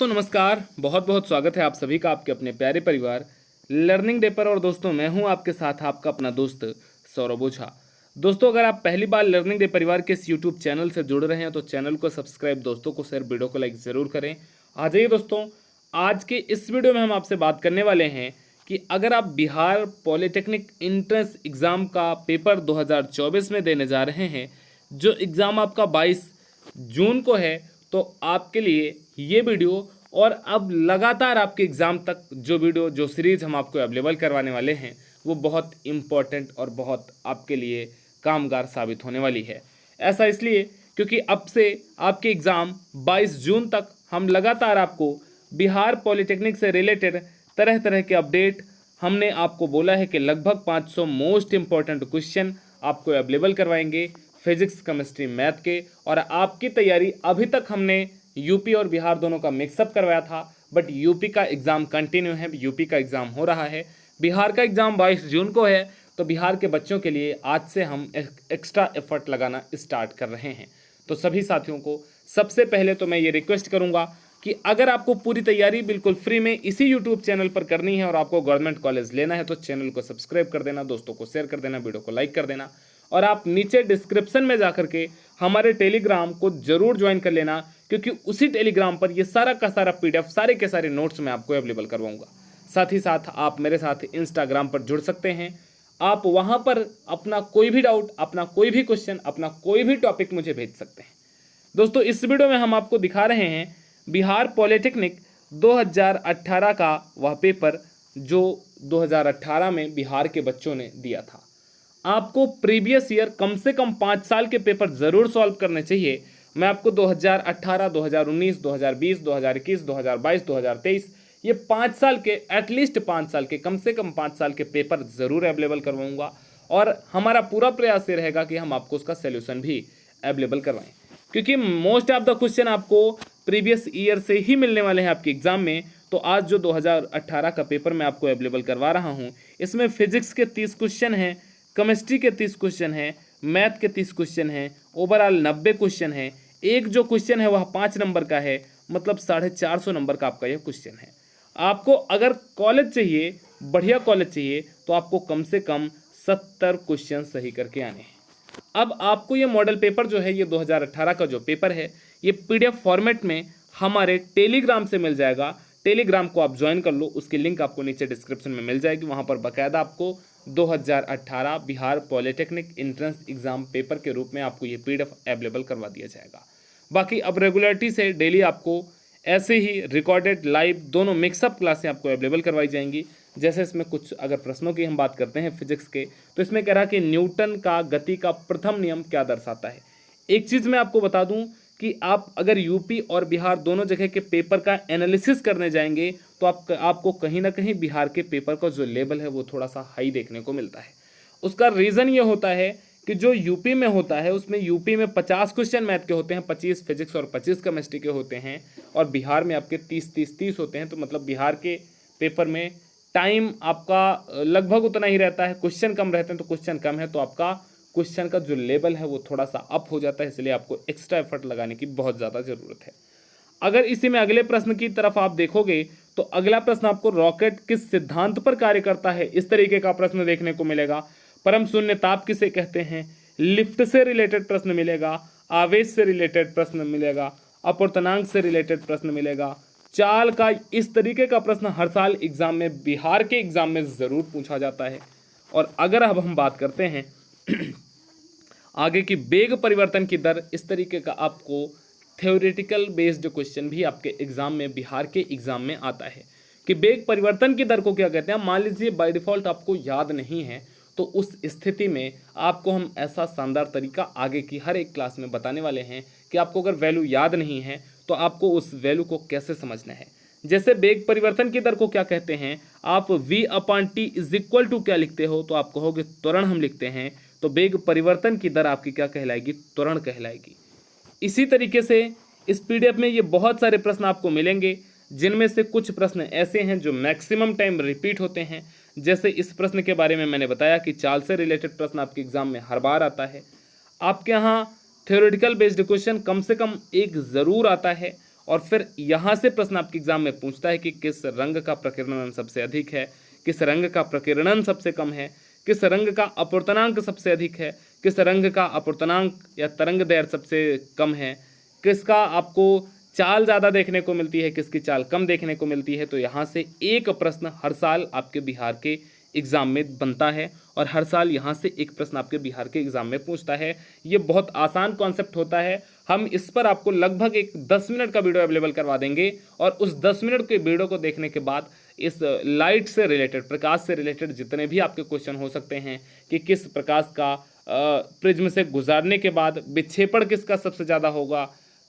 दोस्तों नमस्कार, बहुत बहुत स्वागत है आप सभी का आपके अपने प्यारे परिवार लर्निंग डे पर। और दोस्तों मैं हूं आपके साथ आपका अपना दोस्त सौरभ ओझा। दोस्तों अगर आप पहली बार लर्निंग डे परिवार के इस यूट्यूब चैनल से जुड़ रहे हैं तो चैनल को सब्सक्राइब, दोस्तों को शेयर, वीडियो को लाइक ज़रूर करें। आ जाइए दोस्तों, आज के इस वीडियो में हम आपसे बात करने वाले हैं कि अगर आप बिहार पॉलिटेक्निक एंट्रेंस एग्ज़ाम का पेपर 2024 में देने जा रहे हैं, जो एग्ज़ाम आपका 22 जून को है, तो आपके लिए ये वीडियो और अब लगातार आपके एग्ज़ाम तक जो वीडियो जो सीरीज़ हम आपको अवेलेबल करवाने वाले हैं वो बहुत इम्पोर्टेंट और बहुत आपके लिए कामगार साबित होने वाली है। ऐसा इसलिए क्योंकि अब से आपके एग्ज़ाम 22 जून तक हम लगातार आपको बिहार पॉलिटेक्निक से रिलेटेड तरह तरह के अपडेट हमने आपको बोला है कि लगभग 500 मोस्ट इम्पॉर्टेंट क्वेश्चन आपको अवेलेबल करवाएंगे फिजिक्स, केमिस्ट्री, मैथ के। और आपकी तैयारी अभी तक हमने यूपी और बिहार दोनों का मिक्सअप करवाया था, बट यूपी का एग्ज़ाम कंटिन्यू है, यूपी का एग्ज़ाम हो रहा है। बिहार का एग्ज़ाम 22 जून को है, तो बिहार के बच्चों के लिए आज से हम एक्स्ट्रा एफर्ट लगाना स्टार्ट कर रहे हैं। तो सभी साथियों को सबसे पहले तो मैं ये रिक्वेस्ट करूँगा कि अगर आपको पूरी तैयारी बिल्कुल फ्री में इसी यूट्यूब चैनल पर करनी है और आपको गवर्नमेंट कॉलेज लेना है तो चैनल को सब्सक्राइब कर देना, दोस्तों को शेयर कर देना, वीडियो को लाइक कर देना, और आप नीचे डिस्क्रिप्शन में जाकर के हमारे टेलीग्राम को जरूर ज्वाइन कर लेना, क्योंकि उसी टेलीग्राम पर ये सारा का सारा पीडीएफ, सारे के सारे नोट्स मैं आपको अवेलेबल करवाऊंगा। साथ ही साथ आप मेरे साथ इंस्टाग्राम पर जुड़ सकते हैं। आप वहां पर अपना कोई भी डाउट, अपना कोई भी क्वेश्चन, अपना कोई भी टॉपिक मुझे भेज सकते हैं। दोस्तों इस वीडियो में हम आपको दिखा रहे हैं बिहार पॉलिटेक्निक 2018 का वह पेपर जो 2018 में बिहार के बच्चों ने दिया था। आपको प्रीवियस ईयर कम से कम 5 साल के पेपर ज़रूर सॉल्व करने चाहिए। मैं आपको 2018, 2019, 2020, 2021, 2022, 2023 ये 5 साल के, एटलीस्ट 5 साल के, कम से कम 5 साल के पेपर ज़रूर अवेलेबल करवाऊंगा। और हमारा पूरा प्रयास ये रहेगा कि हम आपको उसका सोल्यूशन भी अवेलेबल करवाएं, क्योंकि मोस्ट ऑफ द क्वेश्चन आपको प्रीवियस ईयर से ही मिलने वाले हैं आपके एग्जाम में। तो आज जो 2018 का पेपर मैं आपको अवेलेबल करवा रहा हूँ, इसमें फिजिक्स के 30 क्वेश्चन हैं, केमिस्ट्री के 30 क्वेश्चन हैं, मैथ के 30 क्वेश्चन हैं, ओवरऑल 90 क्वेश्चन हैं। एक जो क्वेश्चन है वह 5 नंबर का है, मतलब 450 नंबर का आपका यह क्वेश्चन है। आपको अगर कॉलेज चाहिए, बढ़िया कॉलेज चाहिए, तो आपको कम से कम 70 क्वेश्चन सही करके आने हैं। अब आपको ये मॉडल पेपर जो है, ये 2018 का जो पेपर है, ये पीडीएफ फॉर्मेट में हमारे टेलीग्राम से मिल जाएगा। टेलीग्राम को आप ज्वाइन कर लो, उसकी लिंक आपको नीचे डिस्क्रिप्शन में मिल जाएगी। वहाँ पर बाकायदा आपको 2018 Bihar polytechnic entrance exam paper के रूप में आपको ये पीडीएफ अवेलेबल करवा दिया जाएगा। बाकी अब रेगुलरिटी से डेली आपको ऐसे ही रिकॉर्डेड, लाइव दोनों मिक्सअप क्लासें आपको अवेलेबल करवाई जाएंगी। जैसे इसमें कुछ अगर प्रश्नों की हम बात करते हैं फिजिक्स के, तो इसमें कह रहा कि न्यूटन का गति का प्रथम नियम क्या दर्शाता है। एक चीज़ मैं आपको बता दूं कि आप अगर यूपी और बिहार दोनों जगह के पेपर का एनालिसिस करने जाएंगे तो आपको कहीं ना कहीं बिहार के पेपर का जो लेवल है वो थोड़ा सा हाई देखने को मिलता है। उसका रीज़न ये होता है कि जो यूपी में होता है उसमें यूपी में 50 क्वेश्चन मैथ के होते हैं, 25 फिजिक्स और 25 केमिस्ट्री के होते हैं, और बिहार में आपके 30 होते हैं। तो मतलब बिहार के पेपर में टाइम आपका लगभग उतना ही रहता है, क्वेश्चन कम रहते हैं, तो क्वेश्चन कम है तो आपका क्वेश्चन का जो लेवल है वो थोड़ा सा अप हो जाता है, इसलिए आपको एक्स्ट्रा एफर्ट लगाने की बहुत ज़्यादा ज़रूरत है। अगर इसी में अगले प्रश्न की तरफ आप देखोगे तो अगला प्रश्न आपको रॉकेट किस सिद्धांत पर कार्य करता है, इस तरीके का प्रश्न देखने को मिलेगा। परम शून्य ताप किसे कहते हैं, लिफ्ट से रिलेटेड प्रश्न मिलेगा, आवेश से रिलेटेड प्रश्न मिलेगा, अपूर्णांक से रिलेटेड प्रश्न मिलेगा, चाल का, इस तरीके का प्रश्न हर साल एग्जाम में, बिहार के एग्जाम में ज़रूर पूछा जाता है। और अगर अब हम बात करते हैं आगे की वेग परिवर्तन की दर, इस तरीके का आपको थ्योरेटिकल बेस्ड क्वेश्चन भी आपके एग्जाम में, बिहार के एग्जाम में आता है कि वेग परिवर्तन की दर को क्या कहते हैं। मान लीजिए बाय डिफॉल्ट आपको याद नहीं है, तो उस स्थिति में आपको हम ऐसा शानदार तरीका आगे की हर एक क्लास में बताने वाले हैं कि आपको अगर वैल्यू याद नहीं है तो आपको उस वैल्यू को कैसे समझना है। जैसे वेग परिवर्तन की दर को क्या कहते हैं, आप v/t इज इक्वल टू क्या लिखते हो, तो आप कहोगे त्वरण हम लिखते हैं, तो वेग परिवर्तन की दर आपकी क्या कहलाएगी, त्वरण कहलाएगी। इसी तरीके से इस पीडीएफ में ये बहुत सारे प्रश्न आपको मिलेंगे, जिनमें से कुछ प्रश्न ऐसे हैं जो मैक्सिमम टाइम रिपीट होते हैं। जैसे इस प्रश्न के बारे में मैंने बताया कि चाल से रिलेटेड प्रश्न आपके एग्जाम में हर बार आता है। आपके यहाँ थ्योरेटिकल बेस्ड क्वेश्चन कम से कम एक ज़रूर आता है, और फिर यहाँ से प्रश्न आपके एग्जाम में पूछता है कि किस रंग का प्रकीर्णन सबसे अधिक है, किस रंग का प्रकीर्णन सबसे कम है, किस रंग का अपवर्तनांक सबसे अधिक है, किस रंग का अपवर्तनांक या तरंग दैर्घ्य सबसे कम है, किसका आपको चाल ज़्यादा देखने को मिलती है, किसकी चाल कम देखने को मिलती है। तो यहाँ से एक प्रश्न हर साल आपके बिहार के एग्ज़ाम में बनता है और हर साल यहाँ से एक प्रश्न आपके बिहार के एग्ज़ाम में पूछता है। ये बहुत आसान कॉन्सेप्ट होता है। हम इस पर आपको लगभग एक 10 मिनट का वीडियो अवेलेबल करवा देंगे और उस 10 मिनट के वीडियो को देखने के बाद इस लाइट से रिलेटेड, प्रकाश से रिलेटेड जितने भी आपके क्वेश्चन हो सकते हैं कि किस प्रकाश का प्रिज्म से गुजारने के बाद विक्षेपण किसका सबसे ज़्यादा होगा,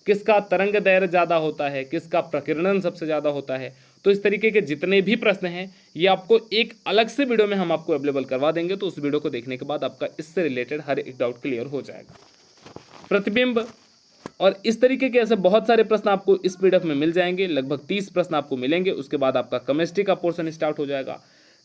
किसका तरंग दैर्घ्य ज़्यादा होता है, किसका प्रकीर्णन सबसे ज़्यादा होता है, तो इस तरीके के जितने भी प्रश्न हैं ये आपको एक अलग से वीडियो में हम आपको अवेलेबल करवा देंगे। तो उस वीडियो को देखने के बाद आपका इससे रिलेटेड हर एक डाउट क्लियर हो जाएगा। प्रतिबिंब और इस तरीके के ऐसे बहुत सारे प्रश्न आपको इस पीडीएफ में मिल जाएंगे। लगभग 30 प्रश्न आपको मिलेंगे। उसके बाद आपका केमिस्ट्री का पोर्शन स्टार्ट हो जाएगा।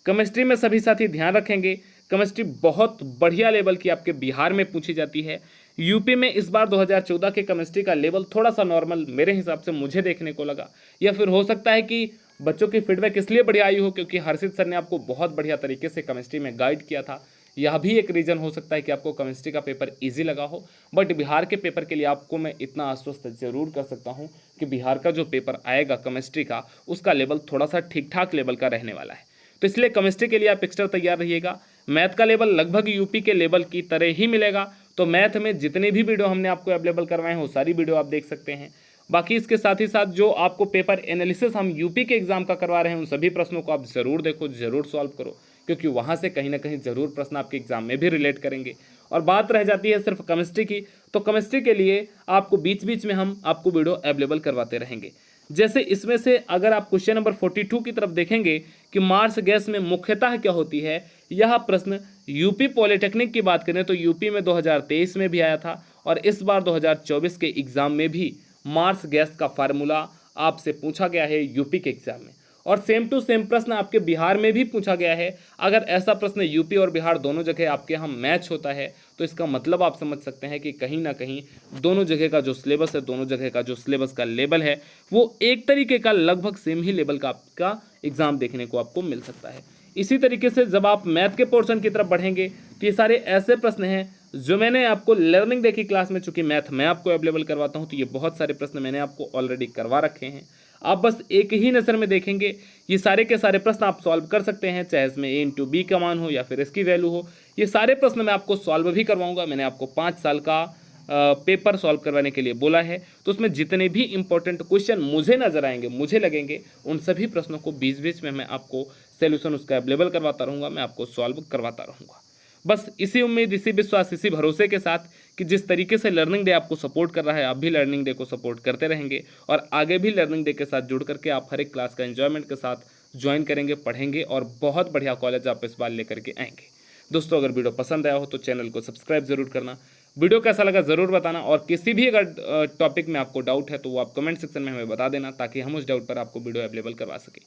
केमिस्ट्री में सभी साथी ध्यान रखेंगे, केमिस्ट्री बहुत बढ़िया लेवल की आपके बिहार में पूछी जाती है। यूपी में इस बार 2014 के केमिस्ट्री का लेवल थोड़ा सा नॉर्मल मेरे हिसाब से मुझे देखने को लगा, या फिर हो सकता है कि बच्चों की फीडबैक इसलिए बढ़िया आई हो क्योंकि हर्षित सर ने आपको बहुत बढ़िया तरीके से केमिस्ट्री में गाइड किया था। यह भी एक रीज़न हो सकता है कि आपको केमिस्ट्री का पेपर इजी लगा हो। बट बिहार के पेपर के लिए आपको मैं इतना आश्वस्त जरूर कर सकता हूं कि बिहार का जो पेपर आएगा केमिस्ट्री का, उसका लेवल थोड़ा सा ठीक ठाक लेवल का रहने वाला है। तो इसलिए केमिस्ट्री के लिए आप एक्स्ट्रा तैयार रहिएगा। मैथ का लेवल लगभग यूपी के लेवल की तरह ही मिलेगा। तो मैथ में जितने भी वीडियो हमने आपको अवेलेबल करवाए हैं वो सारी वीडियो आप देख सकते हैं। बाकी इसके साथ ही साथ जो आपको पेपर एनालिसिस हम यूपी के एग्जाम का करवा रहे हैं उन सभी प्रश्नों को आप ज़रूर देखो, ज़रूर सॉल्व करो, क्योंकि वहाँ से कहीं ना कहीं ज़रूर प्रश्न आपके एग्जाम में भी रिलेट करेंगे। और बात रह जाती है सिर्फ केमिस्ट्री की, तो केमिस्ट्री के लिए आपको बीच बीच में हम आपको वीडियो अवेलेबल करवाते रहेंगे। जैसे इसमें से अगर आप क्वेश्चन नंबर 42 की तरफ देखेंगे कि मार्स गैस में मुख्यतः क्या होती है, यह प्रश्न यूपी पॉलिटेक्निक की बात करें तो यूपी में 2023 में भी आया था और इस बार 2024 के एग्जाम में भी मार्स गैस का फार्मूला आपसे पूछा गया है यूपी के एग्जाम में। और सेम टू सेम प्रश्न आपके बिहार में भी पूछा गया है। अगर ऐसा प्रश्न यूपी और बिहार दोनों जगह आपके यहाँ मैच होता है तो इसका मतलब आप समझ सकते हैं कि कहीं ना कहीं दोनों जगह का जो सिलेबस है, दोनों जगह का जो सिलेबस का लेवल है वो एक तरीके का लगभग सेम ही लेवल का आपका एग्जाम देखने को आपको मिल सकता है। इसी तरीके से जब आप मैथ के पोर्शन की तरफ बढ़ेंगे तो ये सारे ऐसे प्रश्न हैं जो मैंने आपको लर्निंग डे की क्लास में, चूंकि मैथ मैं आपको अवेलेबल करवाता हूं तो ये बहुत सारे प्रश्न मैंने आपको ऑलरेडी करवा रखे हैं। आप बस एक ही नज़र में देखेंगे, ये सारे के सारे प्रश्न आप सॉल्व कर सकते हैं, चाहे इसमें a/b का मान हो या फिर इसकी वैल्यू हो। ये सारे प्रश्न मैं आपको सॉल्व भी करवाऊंगा। मैंने आपको 5 साल का पेपर सॉल्व करवाने के लिए बोला है, तो उसमें जितने भी इंपॉर्टेंट क्वेश्चन मुझे नजर आएंगे, मुझे लगेंगे, उन सभी प्रश्नों को बीच बीच में मैं आपको सोल्यूशन उसका अवेलेबल करवाता रहूँगा, मैं आपको सॉल्व करवाता रहूँगा। बस इसी उम्मीद, इसी विश्वास, इसी भरोसे के साथ कि जिस तरीके से लर्निंग डे आपको सपोर्ट कर रहा है, आप भी लर्निंग डे को सपोर्ट करते रहेंगे और आगे भी लर्निंग डे के साथ जुड़ करके आप हर एक क्लास का एंजॉयमेंट के साथ ज्वाइन करेंगे, पढ़ेंगे और बहुत बढ़िया कॉलेज आप इस बार लेकर के आएंगे। दोस्तों, अगर वीडियो पसंद आया हो तो चैनल को सब्सक्राइब जरूर करना, वीडियो कैसा लगा ज़रूर बताना और किसी भी अगर टॉपिक में आपको डाउट है तो वो आप कमेंट सेक्शन में हमें बता देना ताकि हम उस डाउट पर आपको वीडियो अवेलेबल करवा सकें।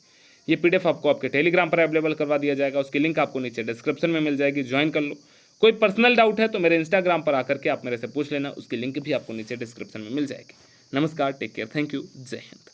ये पीडीएफ आपको आपके टेलीग्राम पर अवेलेबल करवा दिया जाएगा, उसकी लिंक आपको नीचे डिस्क्रिप्शन में मिल जाएगी, ज्वाइन कर लो। कोई पर्सनल डाउट है तो मेरे इंस्टाग्राम पर आकर के आप मेरे से पूछ लेना, उसकी लिंक भी आपको नीचे डिस्क्रिप्शन में मिल जाएगी। नमस्कार, टेक केयर, थैंक यू, जय हिंद।